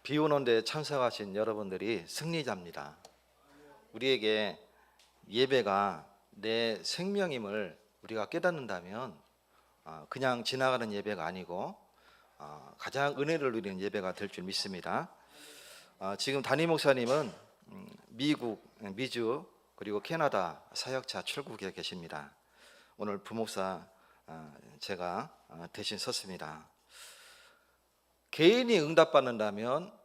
비 오는 데 참석하신 여러분들이 승리자입니다. 우리에게 예배가 내 생명임을 우리가 깨닫는다면 그냥 지나가는 예배가 아니고 가장 은혜를 누리는 예배가 될 줄 믿습니다. 지금 담임 목사님은 미국, 미주 그리고 캐나다 사역차 출국에 계십니다. 오늘 부목사 제가 대신 섰습니다. 개인이 응답받는다면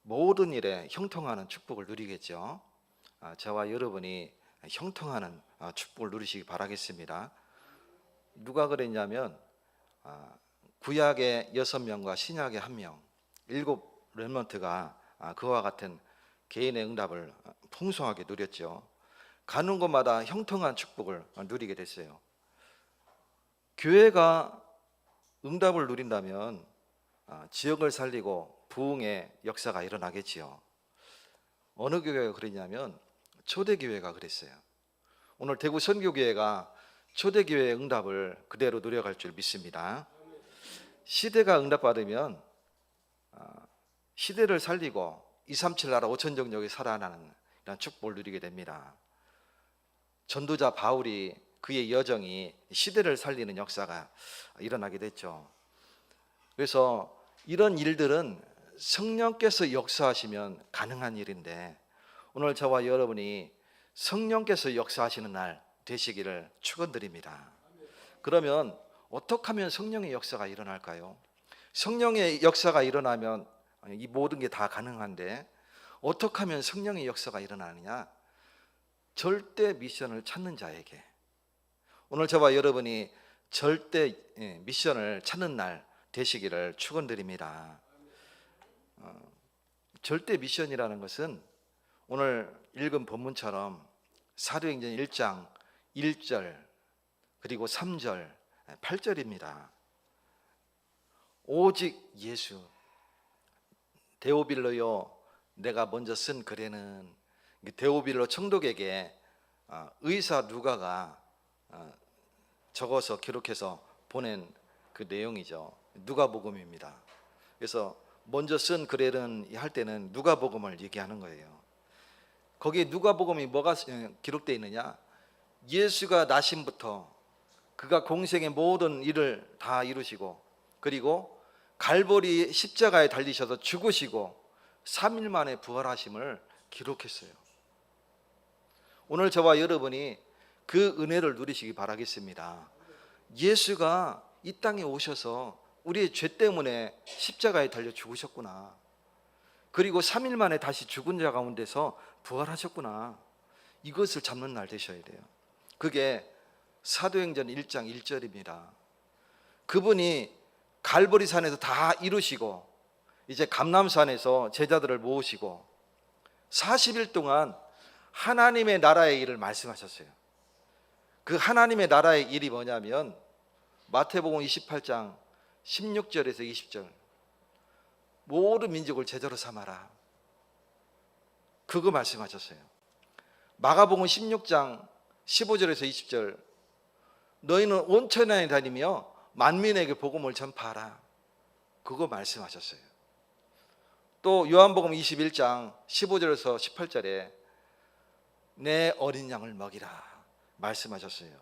모든 일에 형통하는 축복을 누리겠죠. 저와 여러분이 형통하는 축복을 누리시기 바라겠습니다. 누가 그랬냐면 구약의 6명과 신약의 1명, 7 렘넌트가 그와 같은 개인의 응답을 풍성하게 누렸죠. 가는 곳마다 형통한 축복을 누리게 됐어요. 교회가 응답을 누린다면 지역을 살리고 부흥의 역사가 일어나겠지요. 어느 교회가 그랬냐면 초대교회가 그랬어요. 오늘 대구 선교교회가 초대교회의 응답을 그대로 누려갈 줄 믿습니다. 시대가 응답받으면 시대를 살리고 237 나라 5천 정역이 살아나는 이런 축복을 누리게 됩니다. 전도자 바울이 그의 여정이 시대를 살리는 역사가 일어나게 됐죠. 그래서 이런 일들은 성령께서 역사하시면 가능한 일인데 오늘 저와 여러분이 성령께서 역사하시는 날 되시기를 축원드립니다. 그러면 어떻게 하면 성령의 역사가 일어날까요? 성령의 역사가 일어나면 이 모든 게 다 가능한데 어떻게 하면 성령의 역사가 일어나느냐? 절대 미션을 찾는 자에게, 오늘 저와 여러분이 절대 미션을 찾는 날 되시기를 축원드립니다. 절대 미션이라는 것은 오늘 읽은 본문처럼 사도행전 1장 1절 그리고 3절 8절입니다. 오직 예수, 데오빌로요 내가 먼저 쓴 글에는, 데오빌로 청독에게 의사 누가가 적어서 기록해서 보낸 그 내용이죠. 누가복음입니다. 그래서 먼저 쓴 글에는 할 때는 누가복음을 얘기하는 거예요. 거기에 누가복음이 뭐가 기록되어 있느냐? 예수가 나심부터 그가 공생의 모든 일을 다 이루시고 그리고 갈보리 십자가에 달리셔서 죽으시고 3일 만에 부활하심을 기록했어요. 오늘 저와 여러분이 그 은혜를 누리시기 바라겠습니다. 예수가 이 땅에 오셔서 우리의 죄 때문에 십자가에 달려 죽으셨구나. 그리고 3일 만에 다시 죽은 자 가운데서 부활하셨구나. 이것을 잡는 날 되셔야 돼요. 그게 사도행전 1장 1절입니다. 그분이 갈보리산에서 다 이루시고 이제 감람산에서 제자들을 모으시고 40일 동안 하나님의 나라의 일을 말씀하셨어요. 그 하나님의 나라의 일이 뭐냐면 마태복음 28장 16절에서 20절, 모든 민족을 제자로 삼아라, 그거 말씀하셨어요. 마가복음 16장 15절에서 20절, 너희는 온 천하에 다니며 만민에게 복음을 전파하라, 그거 말씀하셨어요. 또 요한복음 21장 15절에서 18절에 내 어린 양을 먹이라 말씀하셨어요.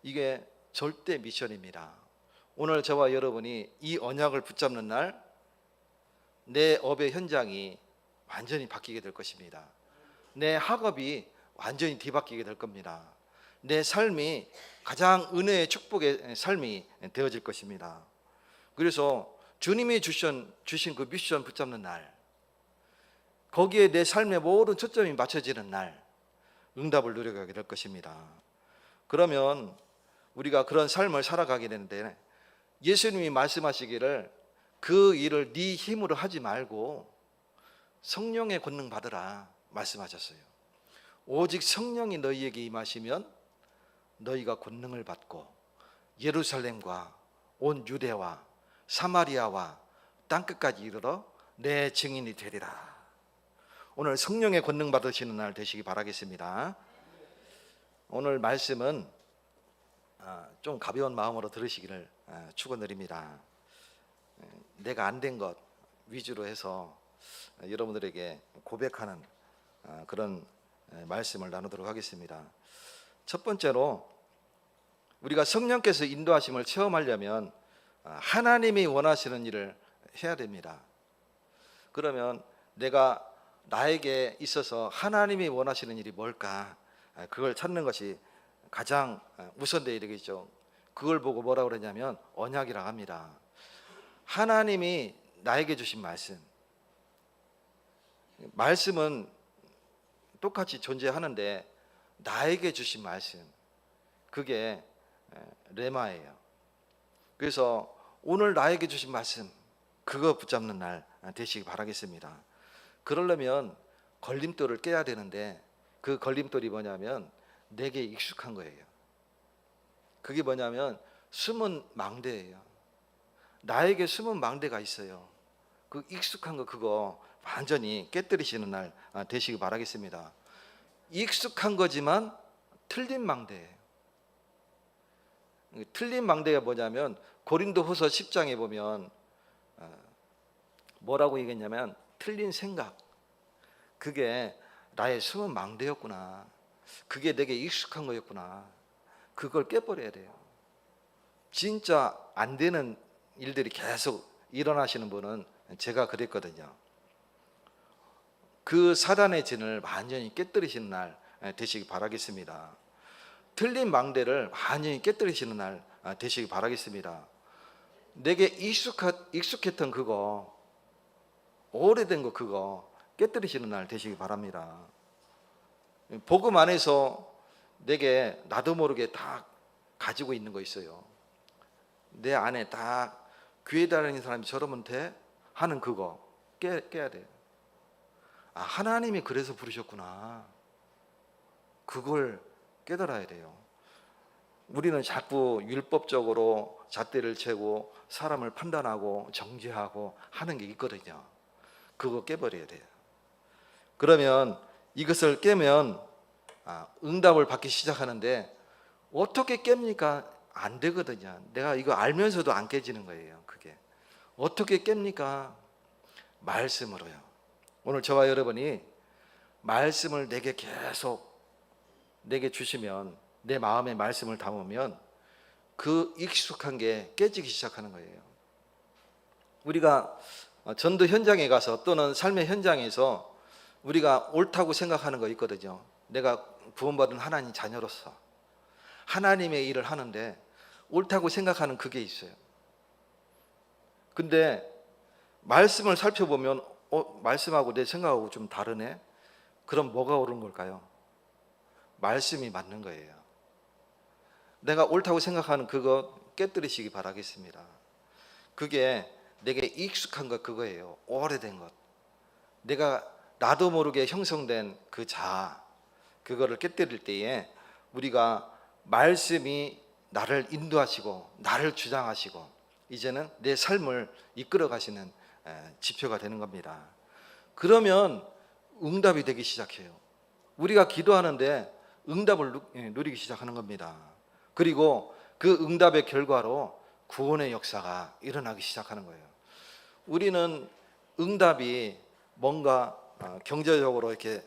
이게 절대 미션입니다. 오늘 저와 여러분이 이 언약을 붙잡는 날 내 업의 현장이 완전히 바뀌게 될 것입니다. 내 학업이 완전히 뒤바뀌게 될 겁니다. 내 삶이 가장 은혜의 축복의 삶이 되어질 것입니다. 그래서 주님이 주신 그 미션 붙잡는 날, 거기에 내 삶의 모든 초점이 맞춰지는 날 응답을 누려가게 될 것입니다. 그러면 우리가 그런 삶을 살아가게 되는데 예수님이 말씀하시기를 그 일을 네 힘으로 하지 말고 성령의 권능 받으라 말씀하셨어요. 오직 성령이 너희에게 임하시면 너희가 권능을 받고 예루살렘과 온 유대와 사마리아와 땅끝까지 이르러 내 증인이 되리라. 오늘 성령의 권능 받으시는 날 되시기 바라겠습니다. 오늘 말씀은 좀 가벼운 마음으로 들으시기를 축원드립니다. 내가 안 된 것 위주로 해서 여러분들에게 고백하는 그런 말씀을 나누도록 하겠습니다. 첫 번째로 우리가 성령께서 인도하심을 체험하려면 하나님이 원하시는 일을 해야 됩니다. 그러면 내가 나에게 있어서 하나님이 원하시는 일이 뭘까? 그걸 찾는 것이 가장 우선되어야 되겠죠. 그걸 보고 뭐라고 그러냐면 언약이라고 합니다. 하나님이 나에게 주신 말씀은 똑같이 존재하는데 나에게 주신 말씀, 그게 레마예요. 그래서 오늘 나에게 주신 말씀, 그거 붙잡는 날 되시기 바라겠습니다. 그러려면 걸림돌을 깨야 되는데 그 걸림돌이 뭐냐면 내게 익숙한 거예요. 그게 뭐냐면 숨은 망대예요. 나에게 숨은 망대가 있어요. 그 익숙한 거 그거 완전히 깨뜨리시는 날 되시기 바라겠습니다. 익숙한 거지만 틀린 망대예요. 틀린 망대가 뭐냐면 고린도후서 10장에 보면 뭐라고 얘기했냐면 틀린 생각, 그게 나의 숨은 망대였구나. 그게 내게 익숙한 거였구나. 그걸 깨버려야 돼요. 진짜 안 되는 일들이 계속 일어나시는 분은 제가 그랬거든요. 그 사단의 진을 완전히 깨뜨리시는 날 되시기 바라겠습니다. 틀린 망대를 완전히 깨뜨리시는 날 되시기 바라겠습니다. 내게 익숙했던 그거, 오래된 거 그거 깨뜨리시는 날 되시기 바랍니다. 복음 안에서 내게 나도 모르게 다 가지고 있는 거 있어요. 내 안에 다 교회 다니는 사람이 저러면 돼? 하는 그거 깨야 돼요. 하나님이 그래서 부르셨구나. 그걸 깨달아야 돼요. 우리는 자꾸 율법적으로 잣대를 채고 사람을 판단하고 정죄하고 하는 게 있거든요. 그거 깨버려야 돼요. 그러면 이것을 깨면 응답을 받기 시작하는데 어떻게 깹니까? 안 되거든요. 내가 이거 알면서도 안 깨지는 거예요. 그게 어떻게 깹니까? 말씀으로요. 오늘 저와 여러분이 말씀을 내게 계속 내게 주시면, 내 마음에 말씀을 담으면 그 익숙한 게 깨지기 시작하는 거예요. 우리가 전도 현장에 가서 또는 삶의 현장에서 우리가 옳다고 생각하는 거 있거든요. 내가 구원받은 하나님 자녀로서 하나님의 일을 하는데 옳다고 생각하는 그게 있어요. 근데 말씀을 살펴보면 말씀하고 내 생각하고 좀 다르네? 그럼 뭐가 옳은 걸까요? 말씀이 맞는 거예요. 내가 옳다고 생각하는 그거 깨뜨리시기 바라겠습니다. 그게 내게 익숙한 것 그거예요. 오래된 것. 내가 나도 모르게 형성된 그 자아, 그거를 깨뜨릴 때에 우리가 말씀이 나를 인도하시고 나를 주장하시고 이제는 내 삶을 이끌어 가시는 지표가 되는 겁니다. 그러면 응답이 되기 시작해요. 우리가 기도하는데 응답을 누리기 시작하는 겁니다. 그리고 그 응답의 결과로 구원의 역사가 일어나기 시작하는 거예요. 우리는 응답이 뭔가 경제적으로 이렇게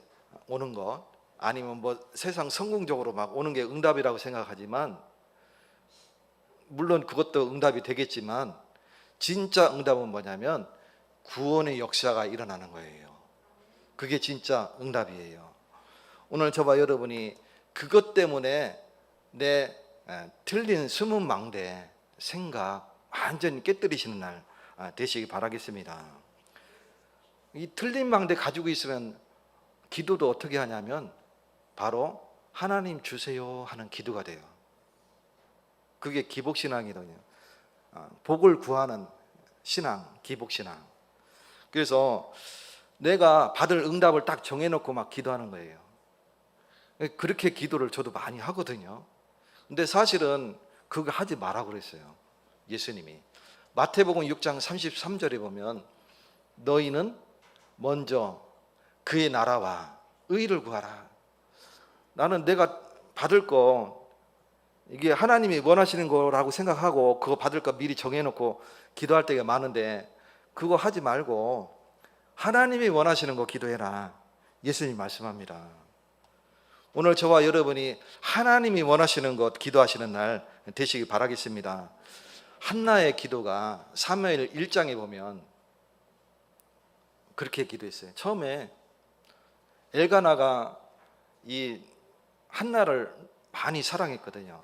오는 것, 아니면 뭐 세상 성공적으로 막 오는 게 응답이라고 생각하지만, 물론 그것도 응답이 되겠지만 진짜 응답은 뭐냐면 구원의 역사가 일어나는 거예요. 그게 진짜 응답이에요. 오늘 저와 여러분이 그것 때문에 내 틀린 숨은 망대 생각 완전히 깨뜨리시는 날 되시기 바라겠습니다. 이 틀린 망대 가지고 있으면 기도도 어떻게 하냐면 바로 하나님 주세요 하는 기도가 돼요. 그게 기복신앙이거든요. 복을 구하는 신앙, 기복신앙. 그래서 내가 받을 응답을 딱 정해놓고 막 기도하는 거예요. 그렇게 기도를 저도 많이 하거든요. 근데 사실은 그거 하지 마라 그랬어요. 예수님이 마태복음 6장 33절에 보면 너희는 먼저 그의 나라와 의를 구하라. 나는 내가 받을 거 이게 하나님이 원하시는 거라고 생각하고 그거 받을 거 미리 정해놓고 기도할 때가 많은데 그거 하지 말고 하나님이 원하시는 거 기도해라. 예수님 말씀합니다. 오늘 저와 여러분이 하나님이 원하시는 것 기도하시는 날 되시기 바라겠습니다. 한나의 기도가 사무엘 1장에 보면 그렇게 기도했어요. 처음에 엘가나가 이 한나를 많이 사랑했거든요.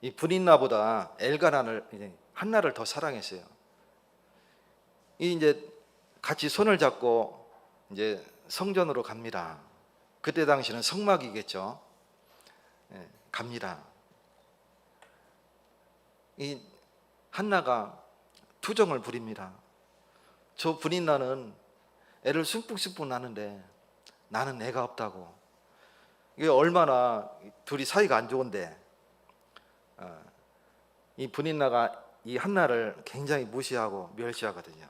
이 브닌나보다 한나를 더 사랑했어요. 이제 같이 손을 잡고 이제 성전으로 갑니다. 그때 당시는 성막이겠죠. 갑니다. 이 한나가 투정을 부립니다. 저 브닌나는 애를 숨푹숨푹 낳는데 나는 애가 없다고. 이게 얼마나 둘이 사이가 안 좋은데 이 브닌나가 이 한나를 굉장히 무시하고 멸시하거든요.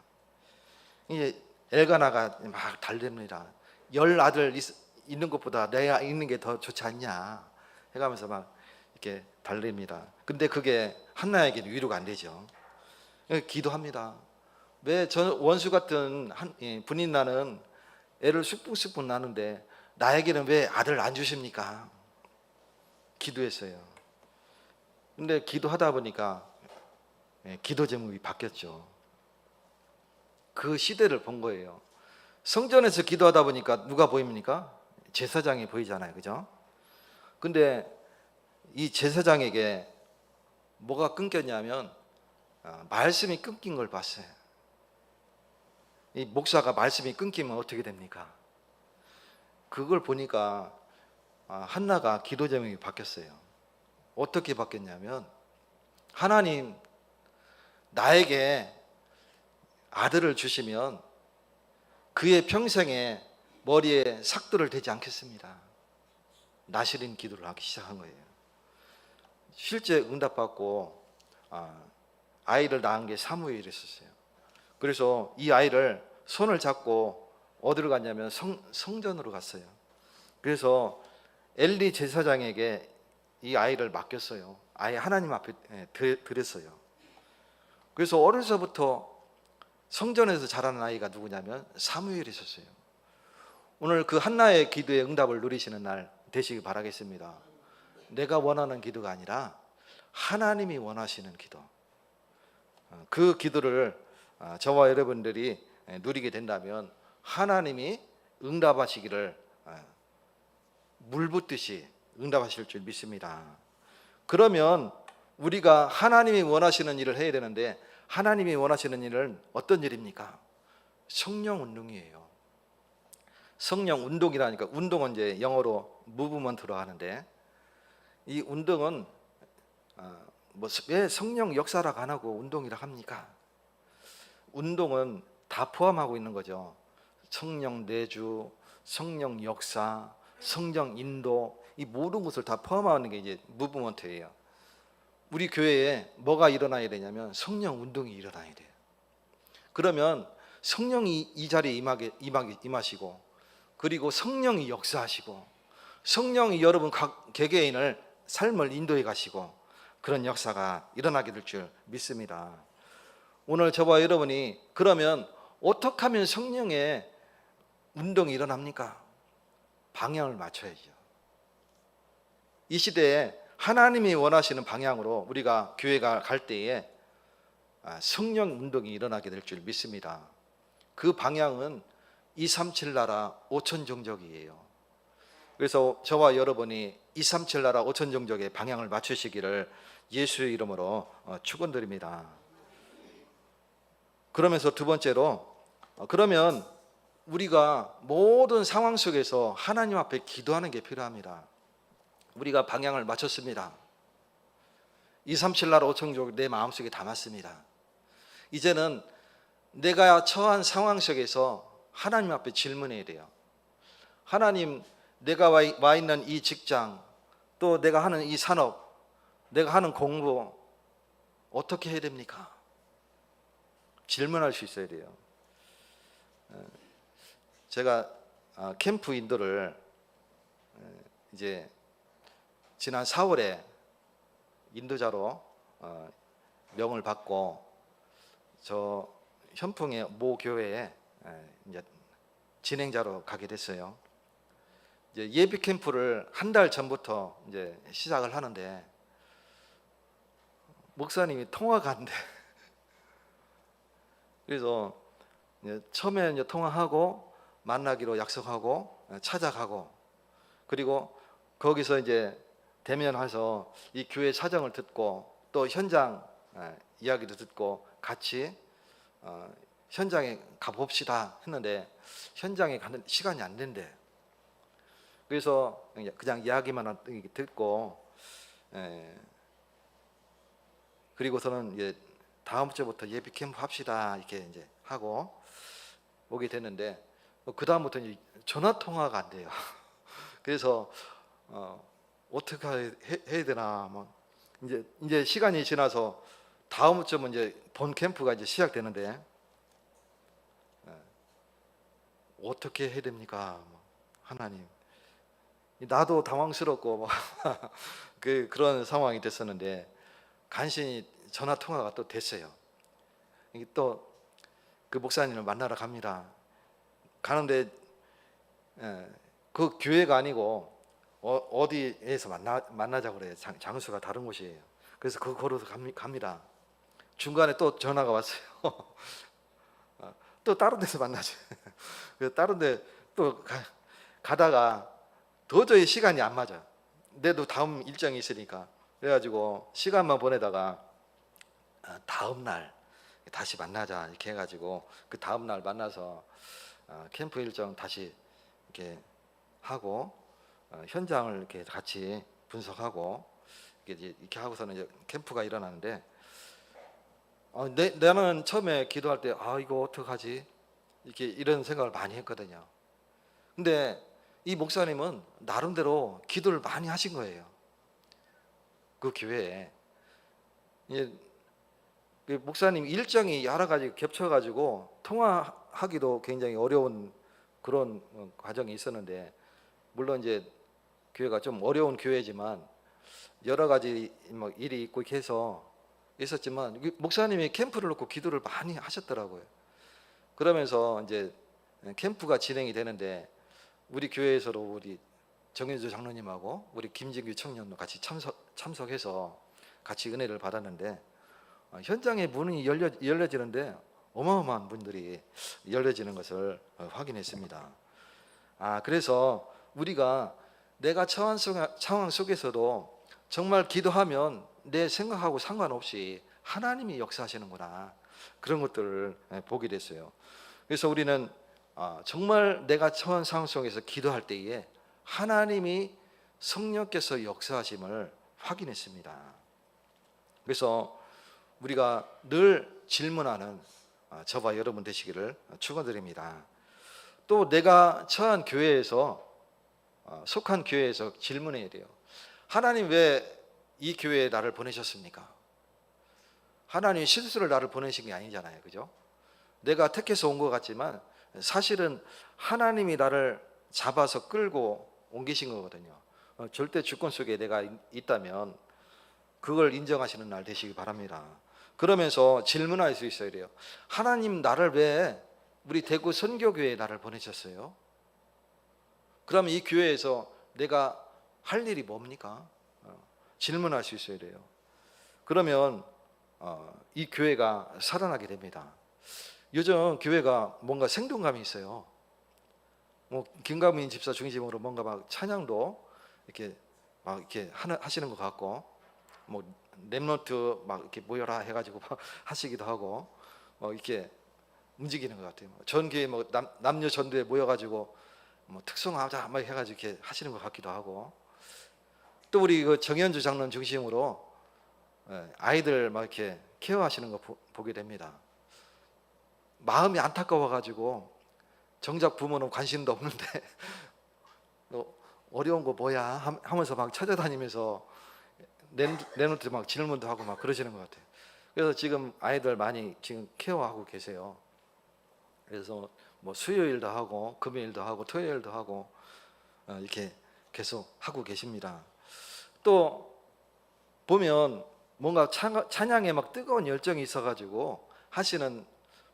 이제 엘가나가 막 달랩니다. 10아들 있는 것보다 내가 있는 게 더 좋지 않냐 해가면서 막 이렇게 달랩니다. 근데 그게 한나에게는 위로가 안 되죠. 기도합니다. 왜 저 원수 같은 분인나는 애를 쑥쑥쑥 낳는데 나에게는 왜 아들 안 주십니까? 기도했어요. 근데 기도하다 보니까 기도 제목이 바뀌었죠. 그 시대를 본 거예요. 성전에서 기도하다 보니까 누가 보입니까? 제사장이 보이잖아요. 그죠? 근데 이 제사장에게 뭐가 끊겼냐면 말씀이 끊긴 걸 봤어요. 이 목사가 말씀이 끊기면 어떻게 됩니까? 그걸 보니까 한나가 기도 제목이 바뀌었어요. 어떻게 바뀌었냐면 하나님 나에게 아들을 주시면 그의 평생에 머리에 삭도를 대지 않겠습니다. 나시린 기도를 하기 시작한 거예요. 실제 응답받고 아이를 낳은 게 사무엘이었어요. 그래서 이 아이를 손을 잡고 어디로 갔냐면 성전으로 갔어요. 그래서 엘리 제사장에게 이 아이를 맡겼어요. 아예 하나님 앞에 드렸어요. 그래서 어려서부터 성전에서 자라는 아이가 누구냐면 사무엘이 있었어요. 오늘 그 한나의 기도에 응답을 누리시는 날 되시기 바라겠습니다. 내가 원하는 기도가 아니라 하나님이 원하시는 기도. 그 기도를 저와 여러분들이 누리게 된다면 하나님이 응답하시기를 물 붓듯이 응답하실 줄 믿습니다. 그러면 우리가 하나님이 원하시는 일을 해야 되는데 하나님이 원하시는 일은 어떤 일입니까? 성령 운동이에요. 성령 운동이라니까 운동은 이제 영어로 무브먼트로 하는데 이 운동은 왜 성령 역사라고 안 하고 운동이라 합니까? 운동은 다 포함하고 있는 거죠. 성령 내주, 성령 역사, 성령 인도 이 모든 것을 다 포함하는 게 이제 무브먼트예요. 우리 교회에 뭐가 일어나야 되냐면 성령 운동이 일어나야 돼요. 그러면 성령이 이 자리에 임하시고 그리고 성령이 역사하시고 성령이 여러분 각 개개인을 삶을 인도해 가시고 그런 역사가 일어나게 될 줄 믿습니다. 오늘 저와 여러분이 그러면 어떻게 하면 성령의 운동이 일어납니까? 방향을 맞춰야죠. 이 시대에 하나님이 원하시는 방향으로 우리가 교회가 갈 때에 성령 운동이 일어나게 될 줄 믿습니다. 그 방향은 237 나라 5천 종족이에요. 그래서 저와 여러분이 237 나라 5천 종족의 방향을 맞추시기를 예수의 이름으로 축원드립니다. 그러면서 두 번째로 그러면 우리가 모든 상황 속에서 하나님 앞에 기도하는 게 필요합니다. 우리가 방향을 맞췄습니다. 237 나라 5천 종족 내 마음속에 담았습니다. 이제는 내가 처한 상황 속에서 하나님 앞에 질문해야 돼요. 하나님, 내가 와 있는 이 직장, 또 내가 하는 이 산업, 내가 하는 공부 어떻게 해야 됩니까? 질문할 수 있어야 돼요. 제가 캠프 인도를 이제 지난 4월에 인도자로 명을 받고 저 현풍의 모 교회에 이제 진행자로 가게 됐어요. 이제 예비 캠프를 한 달 전부터 이제 시작을 하는데 목사님이 통화가 안 돼. 그래서 이제 처음에 이제 통화하고 만나기로 약속하고 찾아가고, 그리고 거기서 이제 대면해서 이 교회 사정을 듣고 또 현장 이야기도 듣고 같이 현장에 가봅시다 했는데 현장에 가는 시간이 안 된대. 그래서 그냥 이야기만 듣고 그리고서는 이제 다음 주부터 예비 캠프 합시다 이렇게 이제 하고 오게 됐는데 그 다음부터 이제 전화 통화가 안 돼요. 그래서 어떻게 해야 되나 뭐 이제 시간이 지나서 다음 주면 이제 본 캠프가 이제 시작되는데 어떻게 해야 됩니까? 하나님, 나도 당황스럽고 그런 상황이 됐었는데 간신히 전화 통화가 또 됐어요. 또 그 목사님을 만나러 갑니다. 가는데 그 교회가 아니고 어디에서 만나자고 그래요. 장소가 다른 곳이에요. 그래서 그 걸어서 갑니다. 중간에 또 전화가 왔어요. 또 다른 데서 만나죠. 그래서 다른 데 또 가다가 도저히 시간이 안 맞아. 내도 다음 일정이 있으니까. 그래가지고 시간만 보내다가 다음 날 다시 만나자 이렇게 해가지고 그 다음 날 만나서 캠프 일정 다시 이렇게 하고 현장을 이렇게 같이 분석하고 이렇게 하고서는 이제 캠프가 일어나는데 나는 처음에 기도할 때 이거 어떡하지 이렇게 이런 생각을 많이 했거든요. 근데 이 목사님은 나름대로 기도를 많이 하신 거예요. 그 교회에 그 목사님 일정이 여러 가지 겹쳐가지고 통화하기도 굉장히 어려운 그런 과정이 있었는데, 물론 이제 교회가 좀 어려운 교회지만 여러 가지 뭐 일이 있고 이렇게 해서 있었지만 목사님이 캠프를 놓고 기도를 많이 하셨더라고요. 그러면서 이제 캠프가 진행이 되는데 우리 교회에서도 우리 정현주 장로님하고 우리 김진규 청년도 같이 참석해서 같이 은혜를 받았는데 현장의 문이 열려지는데 어마어마한 분들이 열려지는 것을 확인했습니다. 그래서 우리가 내가 처한 상황 속에서도 정말 기도하면 내 생각하고 상관없이 하나님이 역사하시는구나, 그런 것들을 보게 됐어요. 그래서 우리는 정말 내가 처한 상황 속에서 기도할 때에 하나님이 성령께서 역사하심을 확인했습니다. 그래서 우리가 늘 질문하는 저와 여러분 되시기를 축원드립니다. 또 내가 처한 교회에서 속한 교회에서 질문해야 돼요. 하나님 왜 이 교회에 나를 보내셨습니까? 하나님이 실수를 나를 보내신 게 아니잖아요, 그죠? 내가 택해서 온 것 같지만 사실은 하나님이 나를 잡아서 끌고 옮기신 거거든요. 절대 주권 속에 내가 있다면 그걸 인정하시는 날 되시기 바랍니다. 그러면서 질문할 수 있어야 돼요. 하나님, 나를 왜 우리 대구 선교교회에 나를 보내셨어요? 그럼 이 교회에서 내가 할 일이 뭡니까? 질문할 수 있어야 돼요. 그러면 이 교회가 살아나게 됩니다. 요즘 교회가 뭔가 생동감이 있어요. 뭐 김가민 집사 중심으로 뭔가 막 찬양도 이렇게 막 이렇게 하시는 것 같고, 뭐 랩노트 막 이렇게 모여라 해가지고 막 하시기도 하고, 이렇게 움직이는 것 같아요. 전 교회 뭐 남녀 전도에 모여가지고 뭐 특송하자 막 해가지고 이렇게 하시는 것 같기도 하고, 또 우리 그 정현주 장로님 중심으로 아이들 막 이렇게 케어하시는 거 보게 됩니다. 마음이 안타까워가지고 정작 부모는 관심도 없는데 어려운 거 뭐야 하면서 막 찾아다니면서 내놓트 막 질문도 하고 막 그러시는 것 같아요. 그래서 지금 아이들 많이 지금 케어하고 계세요. 그래서 뭐 수요일도 하고 금요일도 하고 토요일도 하고 이렇게 계속 하고 계십니다. 또 보면 뭔가 찬양에 막 뜨거운 열정이 있어가지고 하시는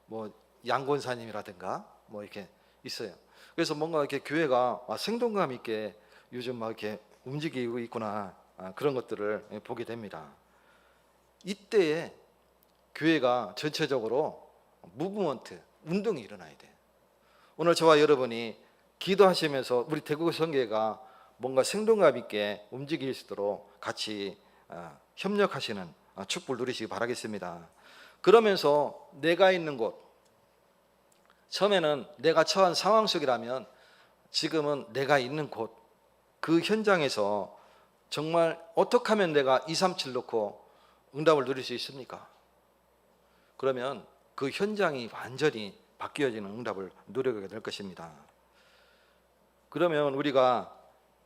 뭐 양권사님이라든가 뭐 이렇게 있어요. 그래서 뭔가 이렇게 교회가 생동감 있게 요즘 막 이렇게 움직이고 있구나, 그런 것들을 보게 됩니다. 이때에 교회가 전체적으로 무브먼트, 운동이 일어나야 돼. 오늘 저와 여러분이 기도하시면서 우리 대구 성교회가 뭔가 생동감 있게 움직일 수 있도록 같이 협력하시는 축복을 누리시기 바라겠습니다. 그러면서 내가 있는 곳, 처음에는 내가 처한 상황 속이라면 지금은 내가 있는 곳, 그 현장에서 정말 어떻게 하면 내가 237 놓고 응답을 누릴 수 있습니까? 그러면 그 현장이 완전히 바뀌어지는 응답을 누리게 될 것입니다. 그러면 우리가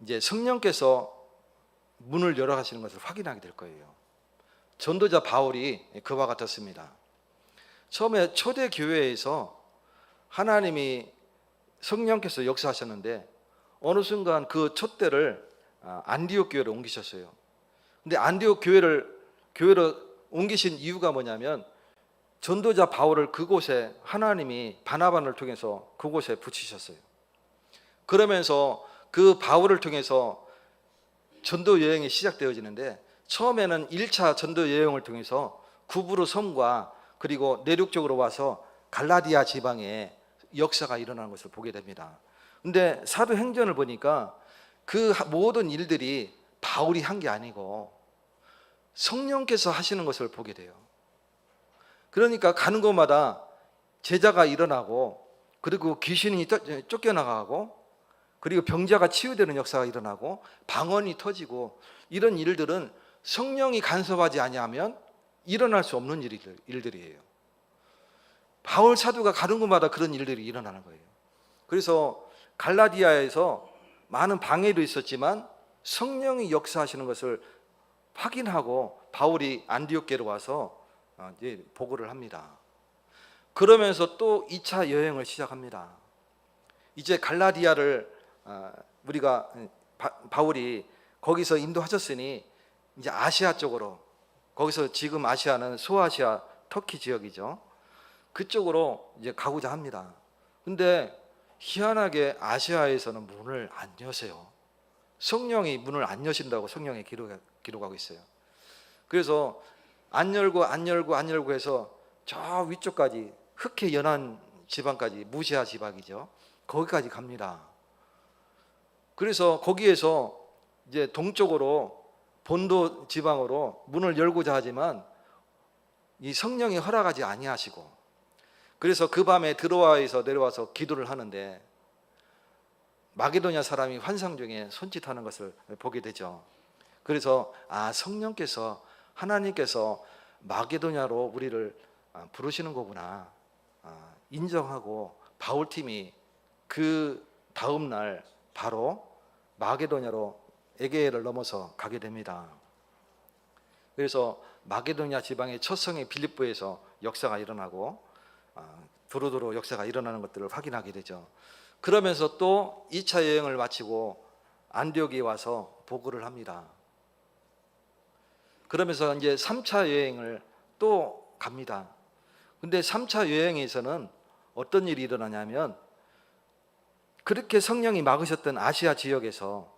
이제 성령께서 문을 열어 가시는 것을 확인하게 될 거예요. 전도자 바울이 그와 같았습니다. 처음에 초대 교회에서 하나님이 성령께서 역사하셨는데 어느 순간 그 촛대를 안디옥 교회로 옮기셨어요. 근데 안디옥 교회로 옮기신 이유가 뭐냐면 전도자 바울을 그곳에 하나님이 바나바를 통해서 그곳에 붙이셨어요. 그러면서 그 바울을 통해서 전도 여행이 시작되어지는데 처음에는 1차 전도 여행을 통해서 구브로 섬과 그리고 내륙적으로 와서 갈라디아 지방에 역사가 일어나는 것을 보게 됩니다. 근데 사도행전을 보니까 그 모든 일들이 바울이 한 게 아니고 성령께서 하시는 것을 보게 돼요. 그러니까 가는 곳마다 제자가 일어나고 그리고 귀신이 쫓겨나가고 그리고 병자가 치유되는 역사가 일어나고 방언이 터지고 이런 일들은 성령이 간섭하지 아니하면 일어날 수 없는 일들이에요. 바울 사도가 가는 곳마다 그런 일들이 일어나는 거예요. 그래서 갈라디아에서 많은 방해도 있었지만 성령이 역사하시는 것을 확인하고 바울이 안디옥계로 와서 이제 보고를 합니다. 그러면서 또 2차 여행을 시작합니다. 이제 갈라디아를 우리가 바울이 거기서 인도하셨으니 이제 아시아 쪽으로, 거기서 지금 아시아는 소아시아 터키 지역이죠. 그쪽으로 이제 가고자 합니다. 근데 희한하게 아시아에서는 문을 안 여세요. 성령이 문을 안 여신다고 성령에 기록하고 있어요. 그래서 안 열고 해서 저 위쪽까지 흑해 연안 지방까지, 무시아 지방이죠. 거기까지 갑니다. 그래서 거기에서 이제 동쪽으로 본도 지방으로 문을 열고자 하지만 이 성령이 허락하지 아니하시고, 그래서 그 밤에 드로아에서 내려와서 기도를 하는데 마게도냐 사람이 환상 중에 손짓하는 것을 보게 되죠. 그래서 성령께서, 하나님께서 마게도냐로 우리를 부르시는 거구나 인정하고 바울팀이 그 다음 날 바로 마게도냐로 에게해를 넘어서 가게 됩니다. 그래서 마게도냐 지방의 첫 성의 빌립보에서 역사가 일어나고 두루두루 역사가 일어나는 것들을 확인하게 되죠. 그러면서 또 2차 여행을 마치고 안디옥에 와서 보고를 합니다. 그러면서 이제 3차 여행을 또 갑니다. 근데 3차 여행에서는 어떤 일이 일어나냐면 그렇게 성령이 막으셨던 아시아 지역에서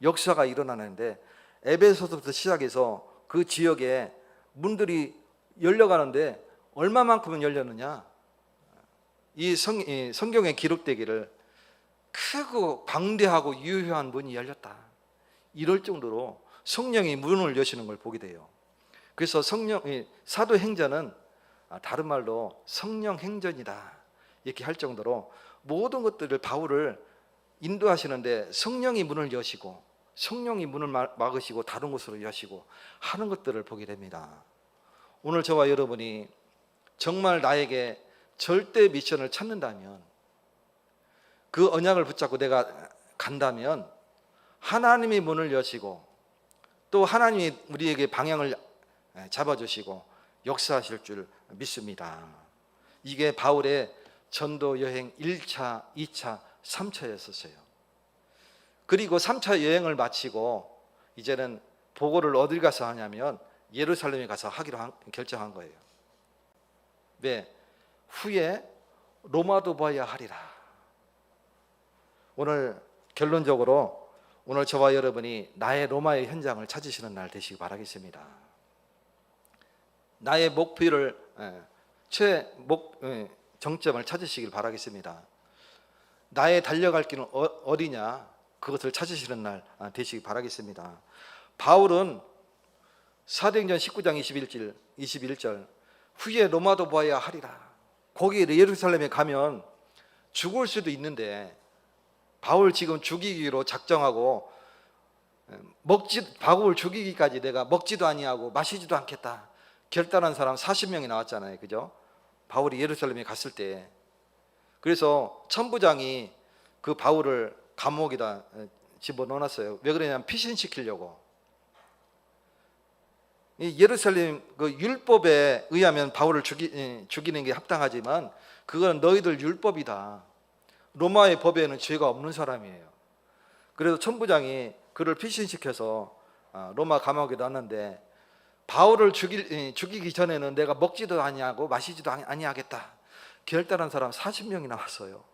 역사가 일어나는데 에베소서부터 시작해서 그 지역에 문들이 열려가는데 얼마만큼은 열렸느냐, 이 성경에 기록되기를 크고 방대하고 유효한 문이 열렸다, 이럴 정도로 성령이 문을 여시는 걸 보게 돼요. 그래서 사도행전은 다른 말로 성령행전이다 이렇게 할 정도로 모든 것들을 바울을 인도하시는데 성령이 문을 여시고 성령이 문을 막으시고 다른 곳으로 여시고 하는 것들을 보게 됩니다. 오늘 저와 여러분이 정말 나에게 절대 미션을 찾는다면, 그 언약을 붙잡고 내가 간다면 하나님이 문을 여시고 또 하나님이 우리에게 방향을 잡아주시고 역사하실 줄 믿습니다. 이게 바울의 전도 여행 1차, 2차, 3차였었어요. 그리고 3차 여행을 마치고 이제는 보고를 어딜 가서 하냐면 예루살렘에 가서 하기로 결정한 거예요. 왜? 후에 로마도 봐야 하리라. 오늘 결론적으로 오늘 저와 여러분이 나의 로마의 현장을 찾으시는 날 되시기 바라겠습니다. 나의 목표를 정점을 찾으시길 바라겠습니다. 나의 달려갈 길은 어디냐, 그것을 찾으시는 날 되시기 바라겠습니다. 바울은 사도행전 19장 21절 후에 로마도 보아야 하리라. 거기 예루살렘에 가면 죽을 수도 있는데 바울 지금 죽이기로 작정하고 바울 죽이기까지 내가 먹지도 아니하고 마시지도 않겠다 결단한 사람 40명이 나왔잖아요. 그죠? 바울이 예루살렘에 갔을 때. 그래서 천부장이 그 바울을 감옥에다 집어넣어놨어요. 왜 그러냐면 피신시키려고. 이 예루살렘 그 율법에 의하면 바울을 죽이는 게 합당하지만 그건 너희들 율법이다. 로마의 법에는 죄가 없는 사람이에요. 그래서 천부장이 그를 피신시켜서 로마 감옥에 넣었는데 바울을 죽이기 전에는 내가 먹지도 아니하고 마시지도 아니하겠다 결단한 사람 40명이 나왔어요.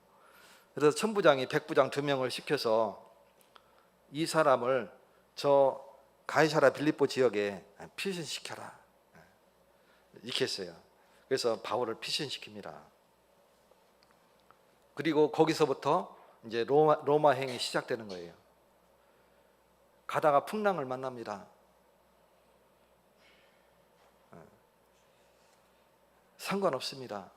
그래서 천부장이 백부장 2명을 시켜서 이 사람을 저 가이사랴 빌립보 지역에 피신시켜라 이렇게 했어요. 그래서 바울을 피신시킵니다. 그리고 거기서부터 이제 로마 행이 시작되는 거예요. 가다가 풍랑을 만납니다. 상관없습니다.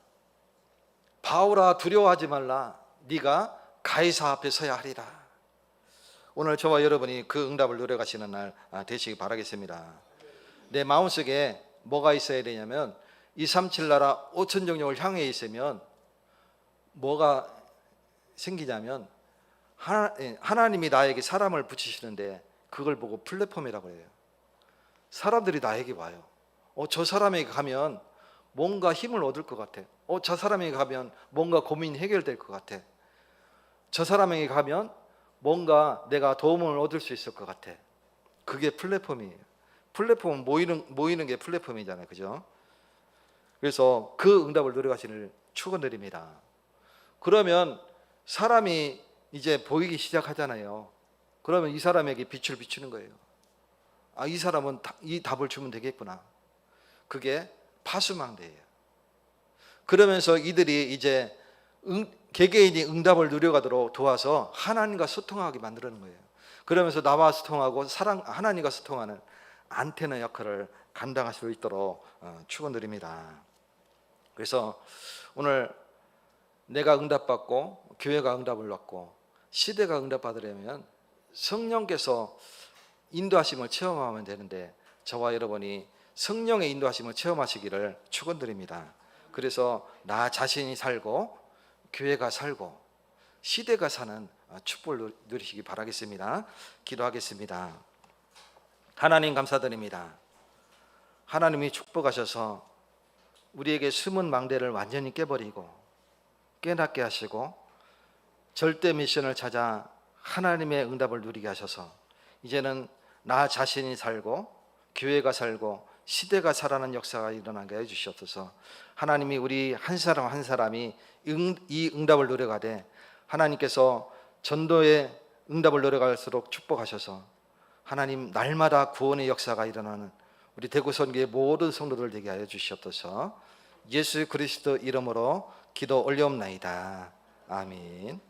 바울아 두려워하지 말라. 네가 가이사 앞에 서야 하리라. 오늘 저와 여러분이 그 응답을 누려가시는 날 되시기 바라겠습니다. 내 마음속에 뭐가 있어야 되냐면 237 나라 5천 정령을 향해 있으면 뭐가 생기냐면 하나님이 나에게 사람을 붙이시는데 그걸 보고 플랫폼이라고 해요. 사람들이 나에게 와요. 저 사람에게 가면 뭔가 힘을 얻을 것 같아. 저 사람에게 가면 뭔가 고민이 해결될 것 같아. 저 사람에게 가면 뭔가 내가 도움을 얻을 수 있을 것 같아. 그게 플랫폼이에요. 플랫폼은 모이는 게 플랫폼이잖아요. 그죠? 그래서 그 응답을 누려가시길 축원드립니다. 그러면 사람이 이제 보이기 시작하잖아요. 그러면 이 사람에게 빛을 비추는 거예요. 이 사람은 이 답을 주면 되겠구나. 그게 파수망대예요. 그러면서 이들이 이제 개개인이 응답을 누려가도록 도와서 하나님과 소통하게 만드는 거예요. 그러면서 나와 소통하고 하나님과 소통하는 안테나 역할을 감당할 수 있도록 축원드립니다. 그래서 오늘 내가 응답받고 교회가 응답을 받고 시대가 응답받으려면 성령께서 인도하심을 체험하면 되는데 저와 여러분이 성령의 인도하심을 체험하시기를 축원드립니다. 그래서 나 자신이 살고 교회가 살고 시대가 사는 축복을 누리시기 바라겠습니다. 기도하겠습니다. 하나님 감사드립니다. 하나님이 축복하셔서 우리에게 숨은 망대를 완전히 깨버리고 깨닫게 하시고 절대 미션을 찾아 하나님의 응답을 누리게 하셔서 이제는 나 자신이 살고 교회가 살고 시대가 살아나는 역사가 일어나게 해주시옵소서. 하나님이 우리 한 사람 한 사람이 이 응답을 누려가되 하나님께서 전도의 응답을 누려갈수록 축복하셔서 하나님 날마다 구원의 역사가 일어나는 우리 대구 선교의 모든 성도들 되게 하여 주시옵소서. 예수 그리스도 이름으로 기도 올려옵나이다. 아멘.